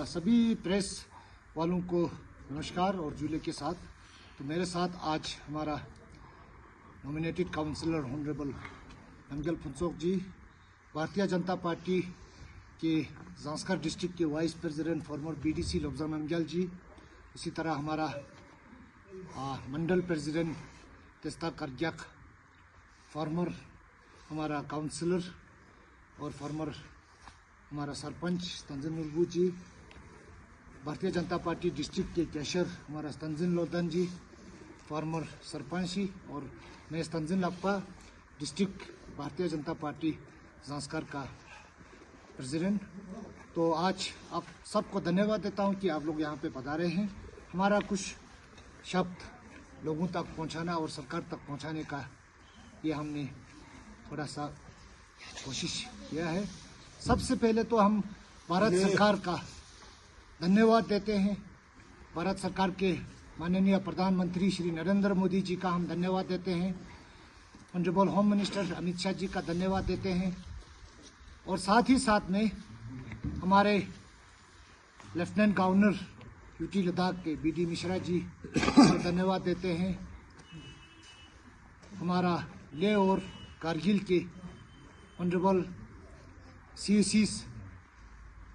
सभी प्रेस वालों को नमस्कार और जुले के साथ। तो मेरे साथ आज हमारा nominated councillor honourable Namgyal Phuntsok ji, Bharatiya Janata Party के जांस्कर डिस्ट्रिक्ट के vice president former BDC Lobzang Namgyal ji, इसी तरह हमारा मंडल प्रेसिडेंट तेस्ता करग्याक, फॉर्मर हमारा काउंसलर और फॉर्मर हमारा सरपंच तंजिन उर्बू जी, भारतीय जनता पार्टी डिस्ट्रिक्ट के कैशर हमारा तंजिन लोदन जी, फॉर्मर सरपंच जी, और मैं तंजिन लप्पा डिस्ट्रिक्ट भारतीय जनता पार्टी जांस्कर का प्रेसिडेंट। तो आज आप सबको धन्यवाद देता हूं कि आप लोग यहां पे पधारे हैं। हमारा कुछ शब्द लोगों तक पहुंचाना और सरकार तक पहुंचाने का ये हमने थोड़ा सा कोशिश किया है। सबसे पहले तो हम भारत सरकार का धन्यवाद देते हैं। भारत सरकार के माननीय प्रधानमंत्री श्री नरेंद्र मोदी जी का हम धन्यवाद देते हैं। Honourable home minister Amit Shah ji का धन्यवाद देते हैं, और साथ ही साथ में हमारे लेफ्टिनेंट गवर्नर यूटी लद्दाख के बीडी मिश्रा जी को धन्यवाद देते हैं। हमारा लेह और कारगिल के ऑनरेबल सीएसीस,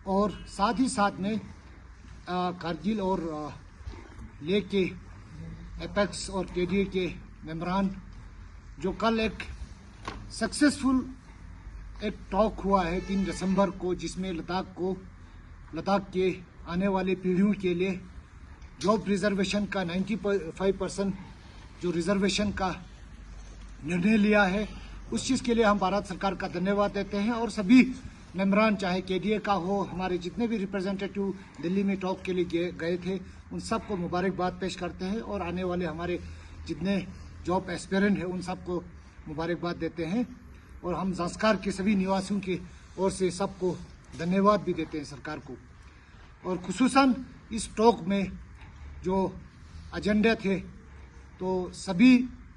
और साथ ही साथ में कारगिल और लेह के एपेक्स और केडीए के मेंबरान, जो कल एक सक्सेसफुल एक टॉक हुआ है 3 दिसंबर को, जिसमें लद्दाख के आने वाले पीढ़ियों के लिए जॉब रिजर्वेशन का 95% जो रिजर्वेशन का निर्णय लिया है, उस चीज़ के लिए हम भारत सरकार का धन्यवाद देते हैं। और सभी मेंबरान, चाहे केडीए का हो, हमारे जितने भी रिप्रेजेंटेटिव दिल्ली में टॉक के लिए गए थे, उन सबको मुबारकबाद पेश करते हैं, और आने वाले हमारे जितने जॉब एस्पिरेंट हैं उन सबको मुबारकबाद देते हैं। और हम जांस्कर के सभी निवासियों की ओर से सबको धन्यवाद भी देते हैं सरकार को। और खुसूसन इस टॉक में जो एजेंडे थे, तो सभी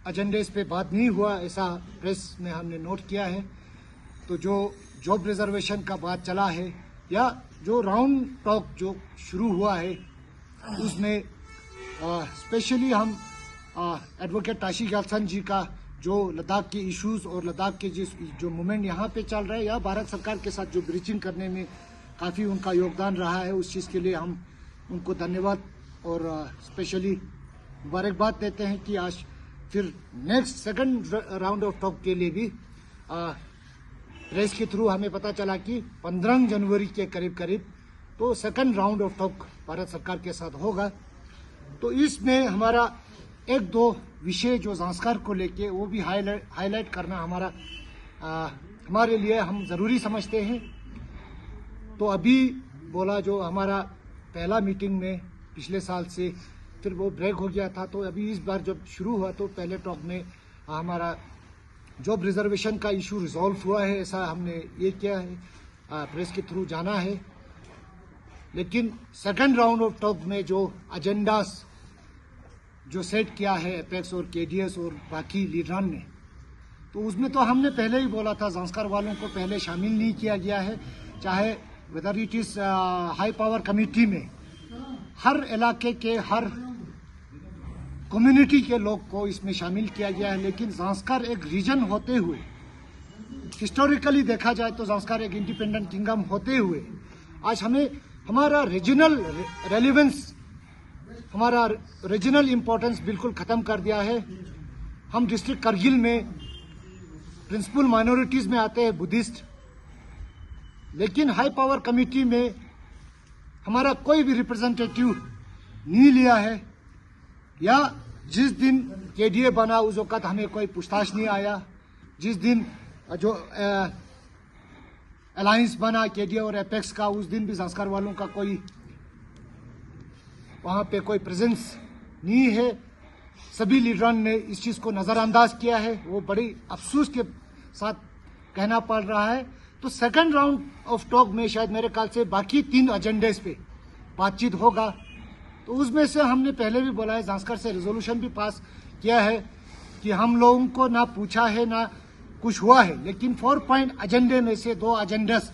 एजेंडे पे बात नहीं हुआ, ऐसा प्रेस में हमने नोट किया है। तो जो जॉब रिजर्वेशन का बात चला है, या जो राउंड टॉक जो शुरू हुआ है, उसमें स्पेशली हम एडवोकेट ताशी ग्याल्सन जी का जो लद्दाख के इश्यूज और लद्दाख के जो मूवमेंट यहाँ पे चल रहा है, या भारत सरकार के साथ जो ब्रीचिंग करने में काफ़ी उनका योगदान रहा है, उस चीज़ के लिए हम उनको धन्यवाद और स्पेशली मुबारकबाद देते हैं कि आज फिर next second round of talk के लिए भी प्रेस के थ्रू हमें पता चला कि 15 जनवरी के करीब तो second round of talk Bharat सरकार के साथ होगा। तो इसमें हमारा 1-2 विषय जो जांस्कर को लेके वो भी हाईलाइट करना हमारे लिए हम ज़रूरी समझते हैं। तो अभी बोला जो हमारा पहला मीटिंग में पिछले साल से फिर वो ब्रेक हो गया था, तो अभी इस बार जब शुरू हुआ तो पहले टॉक में हमारा जॉब रिजर्वेशन का इशू रिजॉल्व हुआ है, ऐसा हमने ये किया है, प्रेस के थ्रू जाना है। लेकिन सेकंड राउंड ऑफ टॉक में जो एजेंडास जो सेट किया है एपेक्स और केडीएस और बाकी लीडरान ने, तो उसमें तो हमने पहले ही बोला था जांस्कर वालों को पहले शामिल नहीं किया गया है। चाहे whether it is high power committee में हर इलाके के हर कम्युनिटी के लोग को इसमें शामिल किया गया है, लेकिन जांस्कर एक रीजन होते हुए, हिस्टोरिकली देखा जाए तो जांस्कर एक इंडिपेंडेंट किंगडम होते हुए, आज हमें हमारा रीजनल रेलिवेंस, हमारा रीजनल इम्पोर्टेंस बिल्कुल ख़त्म कर दिया है। हम डिस्ट्रिक्ट करगिल में प्रिंसिपल माइनॉरिटीज़ में आते हैं बुद्धिस्ट, लेकिन हाई पावर कमेटी में हमारा कोई भी रिप्रेजेंटेटिव नहीं लिया है, या जिस दिन केडीए बना उस वक़्त हमें कोई पूछताछ नहीं आया। जिस दिन जो अलायंस बना केडीए और एपेक्स का, उस दिन भी जांस्कर वालों का कोई वहाँ पे कोई प्रेजेंस नहीं है। सभी लीडरों ने इस चीज़ को नज़रअंदाज किया है, वो बड़ी अफसोस के साथ कहना पड़ रहा है। तो सेकंड राउंड ऑफ टॉक में शायद मेरे ख्याल से बाकी 3 एजेंडेस पे बातचीत होगा। तो उसमें से हमने पहले भी बोला है, जांस्कर से रेजोल्यूशन भी पास किया है कि हम लोगों को ना पूछा है ना कुछ हुआ है, लेकिन 4 पॉइंट एजेंडे में से 2 एजेंडस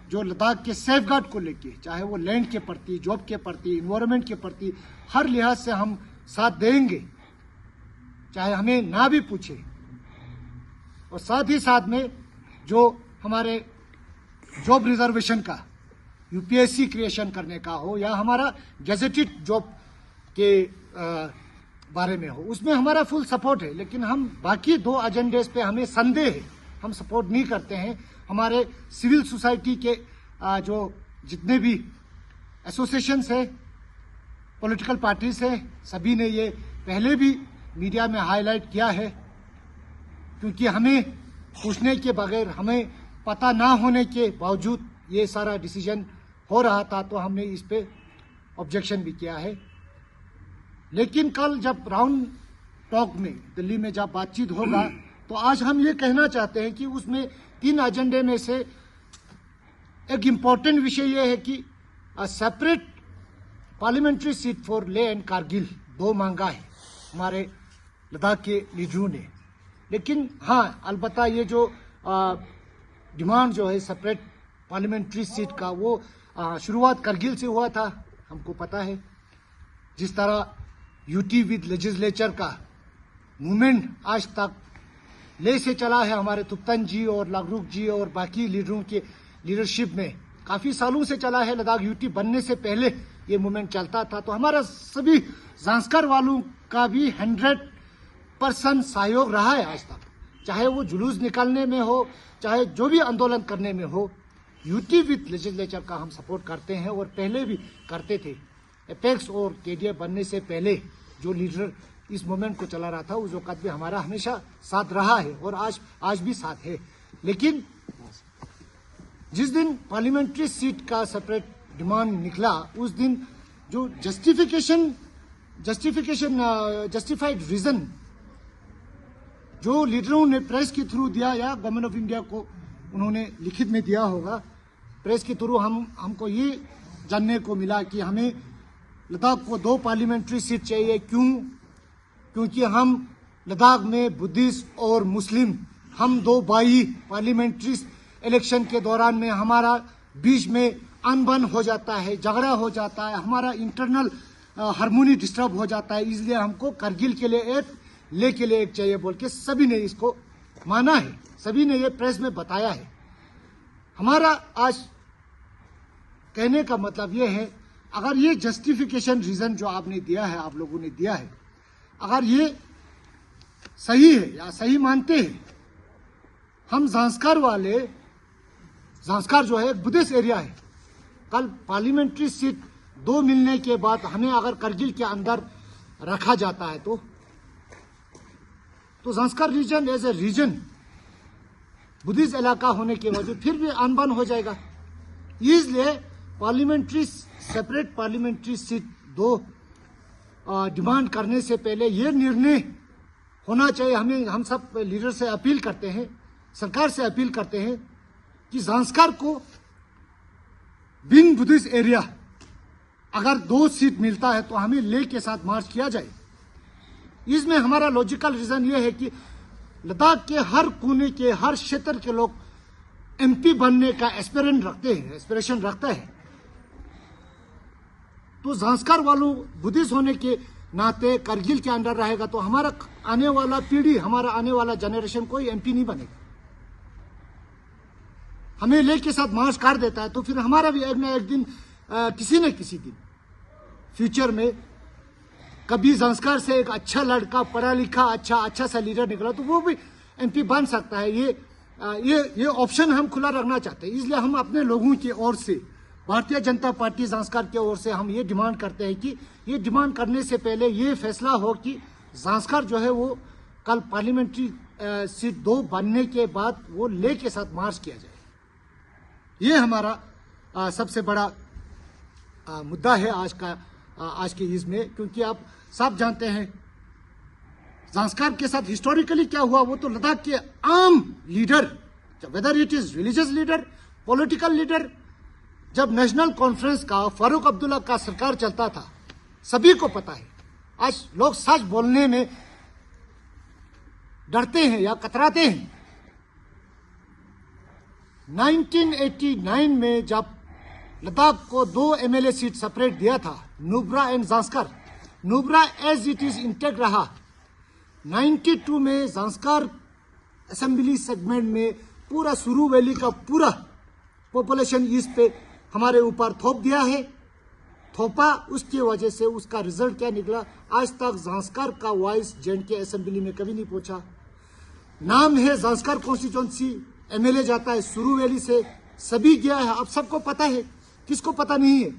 जो लद्दाख के सेफगार्ड को लेके, चाहे वो लैंड के प्रति, जॉब के प्रति, इन्वायरमेंट के प्रति, हर लिहाज से हम साथ देंगे, चाहे हमें ना भी पूछे। और साथ ही साथ में जो हमारे जॉब रिजर्वेशन का, यूपीएससी क्रिएशन करने का हो या हमारा गैजेटेड जॉब के बारे में हो, उसमें हमारा फुल सपोर्ट है। लेकिन हम बाकी 2 एजेंडेस पे हमें संदेह है, हम सपोर्ट नहीं करते हैं। हमारे सिविल सोसाइटी के जो जितने भी एसोसिएशंस है, पॉलिटिकल पार्टीज है, सभी ने ये पहले भी मीडिया में हाईलाइट किया है, क्योंकि हमें पूछने के बगैर, हमें पता ना होने के बावजूद ये सारा डिसीजन हो रहा था, तो हमने इस पे ऑब्जेक्शन भी किया है। लेकिन कल जब राउंड टॉक में दिल्ली में जब बातचीत होगा, तो आज हम ये कहना चाहते हैं कि उसमें 3 एजेंडे में से एक इम्पॉर्टेंट विषय ये है कि separate parliamentary seat for Leh and Kargil 2 मांगा है हमारे लद्दाख के लीडरों ने। लेकिन हाँ, अलबत्ता ये जो डिमांड जो है सेपरेट पार्लियामेंट्री सीट का, वो शुरुआत करगिल से हुआ था, हमको पता है। जिस तरह यूटी विद लेजिस्लेचर का मूवमेंट आज तक ले से चला है, हमारे तुप्तन जी और लागरूक जी और बाकी लीडरों के लीडरशिप में काफ़ी सालों से चला है। लद्दाख यूटी बनने से पहले ये मूवमेंट चलता था। तो हमारा सभी ज़ांस्कर वालों का भी 100% सहयोग रहा है आज तक, चाहे वो जुलूस निकालने में हो, चाहे जो भी आंदोलन करने में हो। यूटी विद लेजिस्लेचर का हम सपोर्ट करते हैं और पहले भी करते थे। एपेक्स और केडीएफ बनने से पहले जो लीडर इस मूवमेंट को चला रहा था, उस वक़्त भी हमारा हमेशा साथ रहा है और आज भी साथ है। लेकिन जिस दिन पार्लियामेंट्री सीट का सेपरेट डिमांड निकला, उस दिन जो जस्टिफाइड रीजन जो लीडरों ने प्रेस के थ्रू दिया या गवर्नमेंट ऑफ इंडिया को उन्होंने लिखित में दिया होगा, प्रेस के थ्रू हमको ये जानने को मिला कि हमें लद्दाख को 2 पार्लियामेंट्री सीट चाहिए। क्योंकि हम लद्दाख में बुद्धिस्ट और मुस्लिम, हम 2 बाई पार्लियामेंट्री इलेक्शन के दौरान में हमारा बीच में अनबन हो जाता है, झगड़ा हो जाता है, हमारा इंटरनल हार्मोनी डिस्टर्ब हो जाता है। इसलिए हमको करगिल के लिए एक, ले के लिए एक चाहिए बोल के सभी ने इसको माना है, सभी ने ये प्रेस में बताया है। हमारा आज कहने का मतलब ये है, अगर ये जस्टिफिकेशन रीजन जो आपने दिया है, आप लोगों ने दिया है, अगर ये सही है या सही मानते हैं, हम ज़ांस्कर वाले, ज़ांस्कर जो है एक बुद्धिस्ट एरिया है, कल पार्लियामेंट्री सीट 2 मिलने के बाद हमें अगर करगिल के अंदर रखा जाता है तो Zanskar region as a region Buddhist इलाका होने के बावजूद फिर भी अनबन हो जाएगा। इसलिए सेपरेट पार्लियामेंट्री सीट 2 डिमांड करने से पहले ये निर्णय होना चाहिए। हम सब लीडर से अपील करते हैं, सरकार से अपील करते हैं कि ज़ांस्कर को बिंग बुद्धिस्ट एरिया अगर 2 सीट मिलता है तो हमें ले के साथ मार्च किया जाए। इसमें हमारा लॉजिकल रीजन ये है कि लद्दाख के हर कोने के, हर क्षेत्र के लोग एमपी बनने का एस्पिरेशन रखते हैं। तो ज़ांस्कर वालों बुद्धिस्ट होने के नाते करगिल के अंदर रहेगा तो हमारा आने वाला पीढ़ी, हमारा आने वाला जनरेशन कोई एमपी नहीं बनेगा। हमें ले के साथ मार्च कर देता है तो फिर हमारा भी एक ना एक दिन, किसी न किसी दिन फ्यूचर में कभी ज़ांस्कर से एक अच्छा लड़का, पढ़ा लिखा, अच्छा सा लीडर निकला तो वो भी एमपी बन सकता है। ये ऑप्शन हम खुला रखना चाहते हैं। इसलिए हम अपने लोगों की ओर से, भारतीय जनता पार्टी ज़ांस्कर की ओर से हम ये डिमांड करते हैं कि ये डिमांड करने से पहले ये फैसला हो कि ज़ांस्कर जो है वो कल पार्लियामेंट्री सीट 2 बनने के बाद वो ले के साथ मार्च किया जाए। ये हमारा सबसे बड़ा मुद्दा है आज के इसमें, क्योंकि आप सब जानते हैं ज़ांस्कर के साथ हिस्टोरिकली क्या हुआ। वो तो लद्दाख के आम leader, whether it is religious leader, political leader, जब नेशनल कॉन्फ्रेंस का फारूक अब्दुल्ला का सरकार चलता था, सभी को पता है। आज लोग सच बोलने में डरते हैं या कतराते हैं। 1989 में जब लद्दाख को 2 MLA सीट सेपरेट दिया था, Nubra and Zanskar, Nubra as it is intact रहा। 92 में जांस्कर असेंबली सेगमेंट में पूरा सुरू वैली का पूरा पॉपुलेशन ईस्ट पे हमारे ऊपर थोप दिया है, थोपा। उसकी वजह से उसका रिजल्ट क्या निकला, आज तक जांस्कर का वॉइस जेएंडके असेंबली में कभी नहीं पहुंचा। नाम है जांस्कर कॉन्स्टिट्यूंसी, MLA जाता है सुरू वैली से, सभी गया है। अब सबको पता है, किसको पता नहीं है?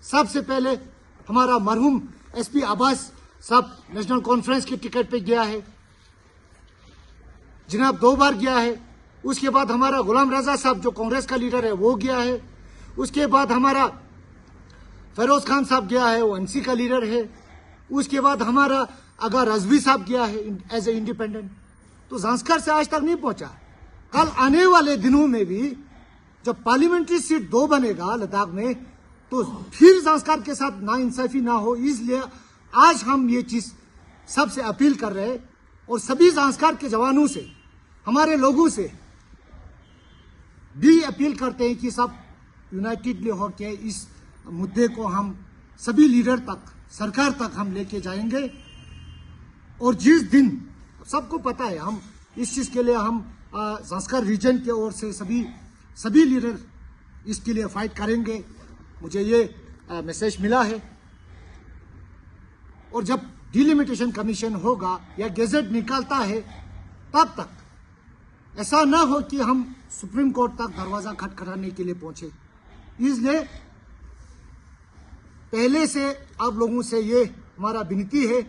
सबसे पहले हमारा मरहूम SP अब्बास साहब नेशनल कॉन्फ्रेंस की टिकट पे गया है, जनाब 2 बार गया है। उसके बाद हमारा गुलाम रजा साहब जो कांग्रेस का लीडर है वो गया है। उसके बाद हमारा फेरोज खान साहब गया है, वो NC का लीडर है। उसके बाद हमारा अगर रजवी साहब गया है एज ए इंडिपेंडेंट। तो जांस्कर से आज तक नहीं पहुंचा। कल आने वाले दिनों में भी जब पार्लियामेंट्री सीट 2 बनेगा लद्दाख में, तो फिर जांस्कर के साथ नाइंसाफी ना हो, इसलिए आज हम ये चीज सबसे अपील कर रहे हैं और सभी जांस्कर के जवानों से, हमारे लोगों से भी अपील करते हैं कि सब यूनाइटेडली होकर इस मुद्दे को हम सभी लीडर तक, सरकार तक हम लेके जाएंगे। और जिस दिन सबको पता है, हम इस चीज के लिए हम जांस्कर रीजन के ओर से सभी लीडर इसके लिए फाइट करेंगे। मुझे ये मैसेज मिला है। और जब डिलिमिटेशन कमीशन होगा या गेजेट निकालता है, तब तक ऐसा ना हो कि हम सुप्रीम कोर्ट तक दरवाजा खटखटाने के लिए पहुंचे। इसलिए पहले से आप लोगों से ये हमारा विनती है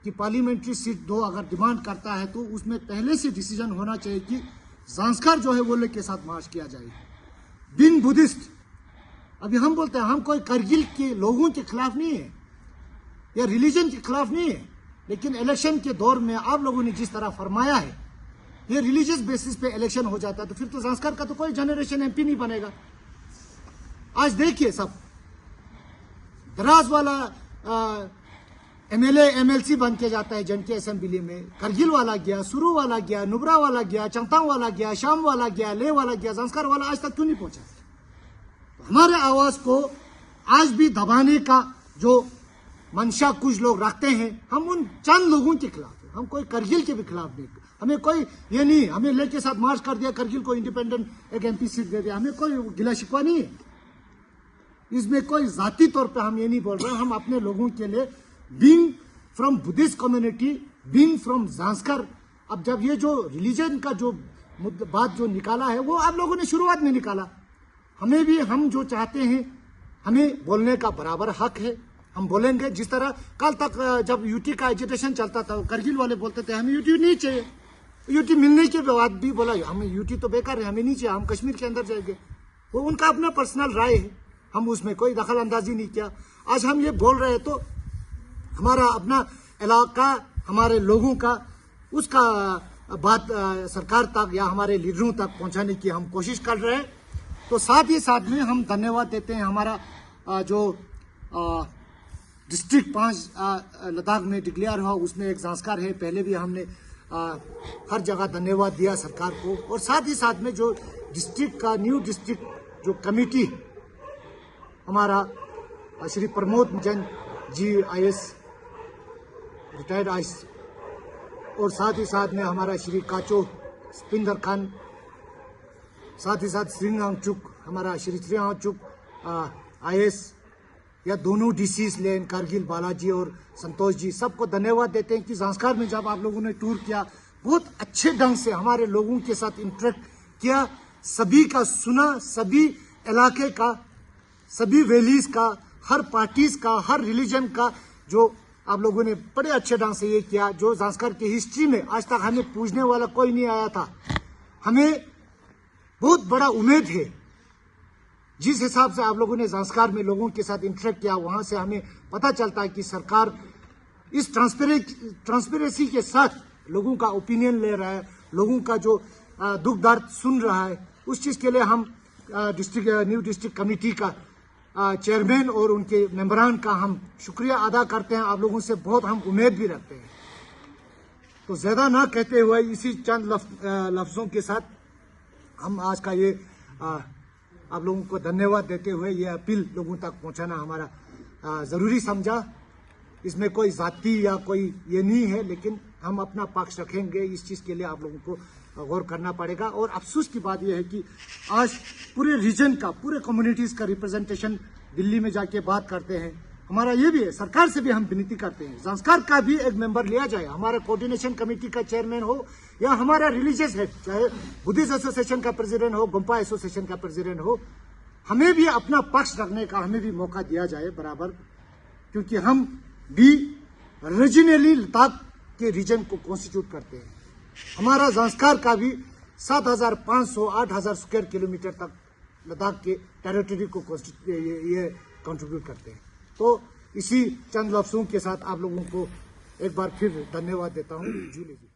कि पार्लियामेंट्री सीट 2 अगर डिमांड करता है तो उसमें पहले से डिसीजन होना चाहिए कि जांस्कर जो है वो लोग के साथ मार्च किया जाए। बिन बुद्धिस्ट, अभी हम बोलते हैं हम कोई करगिल के लोगों के खिलाफ नहीं है या रिलीजन के खिलाफ नहीं है, लेकिन इलेक्शन के दौर में आप लोगों ने जिस तरह फरमाया है, ये रिलीजियस बेसिस पे इलेक्शन हो जाता है, तो फिर तो जांस्कर का तो कोई जनरेशन MP नहीं बनेगा। आज देखिए, सब दराज वाला MLA MLC बन के जाता है जेएंडके असेंबली में, करगिल वाला गया, सुरू वाला गया, नुब्रा वाला गया, चंगतांग वाला गया, शाम वाला गया, ले वाला गया, जांस्कर वाला आज तक क्यों नहीं पहुंचा? तो हमारे आवाज को आज भी दबाने का जो मंशा कुछ लोग रखते हैं, हम उन चंद लोगों के खिलाफ हैं, हम कोई करगिल के भी खिलाफ नहीं। हमें कोई ये नहीं, हमें लेके साथ मार्च कर दिया, करगिल को इंडिपेंडेंट एक MP सीट दे दिया, हमें कोई गिला शिकवा नहीं है। इसमें कोई जाती तौर पे हम ये नहीं बोल रहे, हम अपने लोगों के लिए being from Buddhist community, being from Zanskar. अब जब ये जो रिलीजन का जो बात जो निकाला है वो आप लोगों ने शुरुआत में निकाला, हमें भी हम जो चाहते हैं हमें बोलने का बराबर हक है, हम बोलेंगे। जिस तरह कल तक जब UT का एजिटेशन चलता था, करगिल वाले बोलते थे हमें UT नहीं चाहिए, UT मिलने के बाद भी बोला हमें UT तो बेकार है, हमें नहीं चाहिए, हम कश्मीर के अंदर जाएंगे। वो उनका अपना पर्सनल राय है, हम उसमें कोई दखल अंदाजी नहीं किया। आज हम ये बोल रहे हैं तो हमारा अपना इलाका, हमारे लोगों का, उसका बात सरकार तक या हमारे लीडरों तक पहुंचाने की हम कोशिश कर रहे हैं। तो साथ ही साथ में हम धन्यवाद देते हैं हमारा जो डिस्ट्रिक्ट 5 लद्दाख में डिक्लेयर हुआ, उसमें एक जांस्कर है। पहले भी हमने हर जगह धन्यवाद दिया सरकार को। और साथ ही साथ में जो डिस्ट्रिक्ट का न्यू डिस्ट्रिक्ट जो कमेटी हमारा Shri Pramod Jain ji IAS retired IAS, और साथ ही साथ में हमारा श्री काचो स्पिंदर खान, साथ ही साथ श्रींगांगचुक, हमारा श्री श्रींगांगचुक IAS, या दोनों DCs लेन कारगिल, बालाजी और संतोष जी, सबको धन्यवाद देते हैं कि जांस्कर में जब आप लोगों ने टूर किया, बहुत अच्छे ढंग से हमारे लोगों के साथ इंटरेक्ट किया, सभी का सुना, सभी इलाके का, सभी वैलीज का, हर पार्टीज का, हर रिलीजन का, जो आप लोगों ने बड़े अच्छे ढंग से ये किया। जो जांस्कर की हिस्ट्री में आज तक हमें पूछने वाला कोई नहीं आया था। हमें बहुत बड़ा उम्मीद है, जिस हिसाब से आप लोगों ने जांस्कर में लोगों के साथ इंटरेक्ट किया, वहां से हमें पता चलता है कि सरकार इस ट्रांसपेरेंसी के साथ लोगों का ओपिनियन ले रहा है, लोगों का जो दुख दर्द सुन रहा है। उस चीज के लिए हम न्यू डिस्ट्रिक्ट कमेटी का चेयरमैन और उनके मेंबरान का हम शुक्रिया अदा करते हैं। आप लोगों से बहुत हम उम्मीद भी रखते हैं। तो ज्यादा ना कहते हुए इसी चंद लफ्जों के साथ हम आज का ये आप लोगों को धन्यवाद देते हुए ये अपील लोगों तक पहुंचाना हमारा ज़रूरी समझा। इसमें कोई जाति या कोई ये नहीं है, लेकिन हम अपना पक्ष रखेंगे। इस चीज़ के लिए आप लोगों को गौर करना पड़ेगा। और अफसोस की बात यह है कि आज पूरे रीजन का, पूरे कम्युनिटीज़ का रिप्रेजेंटेशन दिल्ली में जाके बात करते हैं। हमारा ये भी है, सरकार से भी हम विनती करते हैं, संस्कार का भी एक मेंबर लिया जाए। हमारा कोऑर्डिनेशन कमेटी का चेयरमैन हो या हमारा रिलीजियस हेड, चाहे बुद्धिस्ट एसोसिएशन का प्रेसिडेंट हो, गोम्पा एसोसिएशन का प्रेसिडेंट हो, हमें भी अपना पक्ष रखने का हमें भी मौका दिया जाए बराबर, क्योंकि हम भी रीजनली लद्दाख के रीजन को कॉन्स्टिट्यूट करते हैं। हमारा संस्कार का भी 7,500 8,000 स्क्वायर किलोमीटर तक लद्दाख के टेरिटरी को ये कंट्रीब्यूट करते हैं। तो इसी चंद लफ्ज़ों के साथ आप लोगों को एक बार फिर धन्यवाद देता हूँ। जी लीजिए।